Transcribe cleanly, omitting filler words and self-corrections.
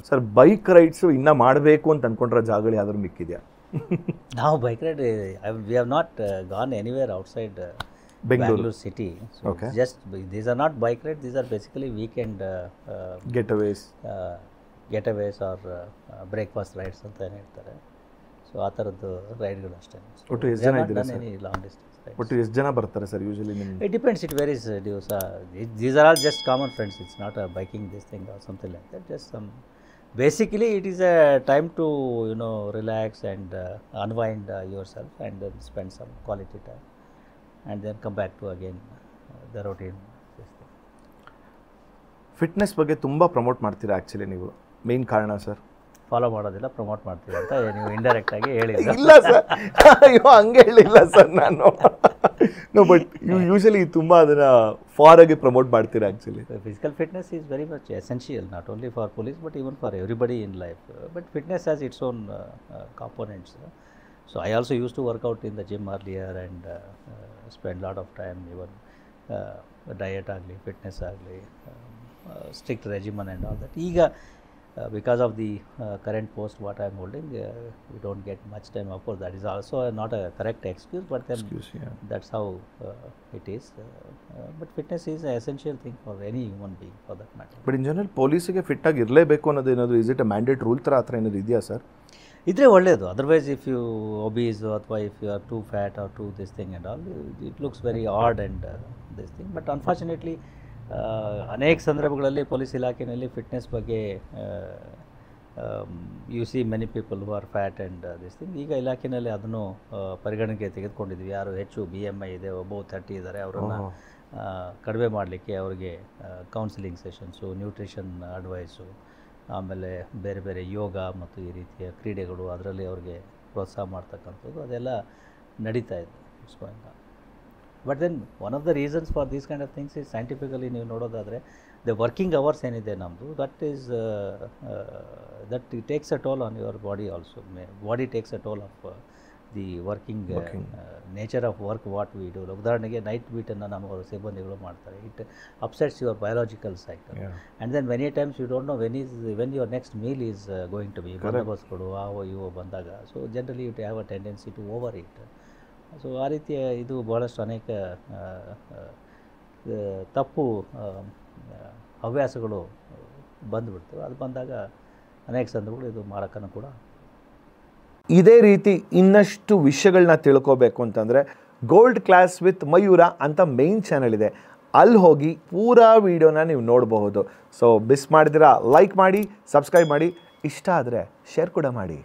Sir bike rides ಇನ್ನೂ ಮಾಡಬೇಕು ಅಂತ ಅಂದ್ಕೊಂಡ್ರೆ ಜಾಗಗಳು ಯಾವ್ದಾದ್ರು ಮಿಕ್ಕಿದೆಯಾ? ನಾವು bike ride we have not gone anywhere outside Bangalore city. So okay. Just these are not bike rides, these are basically weekend getaways or breakfast rides ಅಂತ ಏನು ಹೇಳ್ತಾರೆ. ಸೊ ಆ ಥರದ್ದು ರೈಡ್ಗಳು ಅಷ್ಟೇ. ಒಟ್ಟು ಎಷ್ಟು ಜನ ಇದ್ದೀರಾ ಸರ್? Long distance rides. ಒಟ್ಟು ಎಷ್ಟು ಜನ ಬರ್ತಾರೆ ಸರ್ ಯೂಶಲಿ ನಿಮ್ಮ? It depends, it varies. These are all just common friends, it's not a biking this thing or something like that. Just some, basically it is a time to relax and unwind yourself and then spend some quality time and then come back to again the routine. Fitness ಬಗ್ಗೆ ತುಂಬ promote ಮಾಡ್ತೀರಾ actually ನೀವು, main ಕಾರಣ sir? Follow ಮಾಡೋದಿಲ್ಲ, promote ಮಾಡ್ತೀವಿ ಅಂತ ನೀವು indirect ಆಗಿ ಹೇಳಿಲ್ಲ. ಇಲ್ಲ ಸರ್, ಅಯ್ಯೋ ಹಂಗೆ ಹೇಳಿಲ್ಲ ಸರ್ ನಾನು. ನೋ ಬಟ್ ಯು ಯೂಶಲಿ ತುಂಬ ಅದನ್ನು ಫಾರ್ ಆಗಿ ಪ್ರಮೋಟ್ ಮಾಡ್ತೀರಾ actually. Physical fitness is very much essential, not only for police but even for everybody in life. But fitness has its own components. So I also used to work out in the gym earlier and spend lot of time even diet agli, fitness agli, strict regimen and all that. ಈಗ because of the current post what I am holding, we don't get much time. Of course that is also not a correct excuse, but then that's how it is. But fitness is an essential thing for any human being for that matter. But in general ಪೊಲೀಸಿಗೆ fit ಆಗಿ ಇರಲೇಬೇಕು ಅನ್ನೋದು ಏನಾದರೂ is it a mandate rule ಥರ ಆ ಥರ ಏನಾದ್ರು ಇದೆಯಾ ಸರ್? ಇದ್ರೆ ಒಳ್ಳೆಯದು. ಅದರ್ವೈಸ್ ಇಫ್ ಯು ಒಬೀಸ್ ಅಥವಾ if you are too fat or too this thing and all, it looks very odd and this thing. But unfortunately ಅನೇಕ ಸಂದರ್ಭಗಳಲ್ಲಿ ಪೊಲೀಸ್ ಇಲಾಖೆಯಲ್ಲಿ ಫಿಟ್ನೆಸ್ ಬಗ್ಗೆ you see many people who are fat and this thing. ಈಗ ಇಲಾಖೆಯಲ್ಲಿ ಅದನ್ನು ಪರಿಗಣನೆಗೆ ತೆಗೆದುಕೊಂಡಿದ್ವಿ. ಯಾರು ಹೆಚ್ಚು BMI ಇದೆ, ಒಬ್ಬ 30 ಇದ್ದಾರೆ, ಅವರನ್ನು ಕಡಿಮೆ ಮಾಡಲಿಕ್ಕೆ ಅವರಿಗೆ ಕೌನ್ಸಿಲಿಂಗ್ ಸೆಷನ್ಸು, ನ್ಯೂಟ್ರಿಷನ್ ಅಡ್ವೈಸು, ಆಮೇಲೆ ಬೇರೆ ಬೇರೆ ಯೋಗ ಮತ್ತು ಈ ರೀತಿಯ ಕ್ರೀಡೆಗಳು, ಅದರಲ್ಲಿ ಅವ್ರಿಗೆ ಪ್ರೋತ್ಸಾಹ ಮಾಡ್ತಕ್ಕಂಥದ್ದು ಅದೆಲ್ಲ ನಡೀತಾ ಇದೆ. It's going on. But then one of the reasons for these kind of things is scientifically ನೀವು ನೋಡೋದಾದರೆ ದ ವರ್ಕಿಂಗ್ ಅವರ್ಸ್ ಏನಿದೆ ನಮ್ಮದು, that takes a toll on your body also. Body takes a toll of the working nature of work what we do. ಉದಾಹರಣೆಗೆ night ಬೀಟನ್ನು ನಮ್ಮ ಸಿಬ್ಬಂದಿಗಳು ಮಾಡ್ತಾರೆ. It upsets your biological cycle and then many times you don't know when your next meal is going to be. ಬಂದೋಬಸ್ತ್ಗಳು ಆವೋ ಇವೋ ಬಂದಾಗ, so generally you have a tendency to over it. So ಆ ರೀತಿಯ ಇದು ಭಾಳಷ್ಟು ಅನೇಕ ತಪ್ಪು ಹವ್ಯಾಸಗಳು ಬಂದುಬಿಡ್ತವೆ. ಅದು ಬಂದಾಗ ಅನೇಕ ಸಂದರ್ಭಗಳು ಇದು ಮಾರಕನೂ ಕೂಡ. ಇದೇ ರೀತಿ ಇನ್ನಷ್ಟು ವಿಷಯಗಳನ್ನ ತಿಳ್ಕೋಬೇಕು ಅಂತಂದರೆ ಗೋಲ್ಡ್ ಕ್ಲಾಸ್ ವಿತ್ ಮಯೂರ ಅಂತ ಮೇನ್ ಚಾನಲ್ ಇದೆ, ಅಲ್ಲಿ ಹೋಗಿ ಪೂರಾ ವೀಡಿಯೋನ ನೀವು ನೋಡಬಹುದು. ಸೊ ಮಿಸ್ ಮಾಡಿದಿರಾ ಲೈಕ್ ಮಾಡಿ, ಸಬ್ಸ್ಕ್ರೈಬ್ ಮಾಡಿ, ಇಷ್ಟ ಆದರೆ ಶೇರ್ ಕೂಡ ಮಾಡಿ.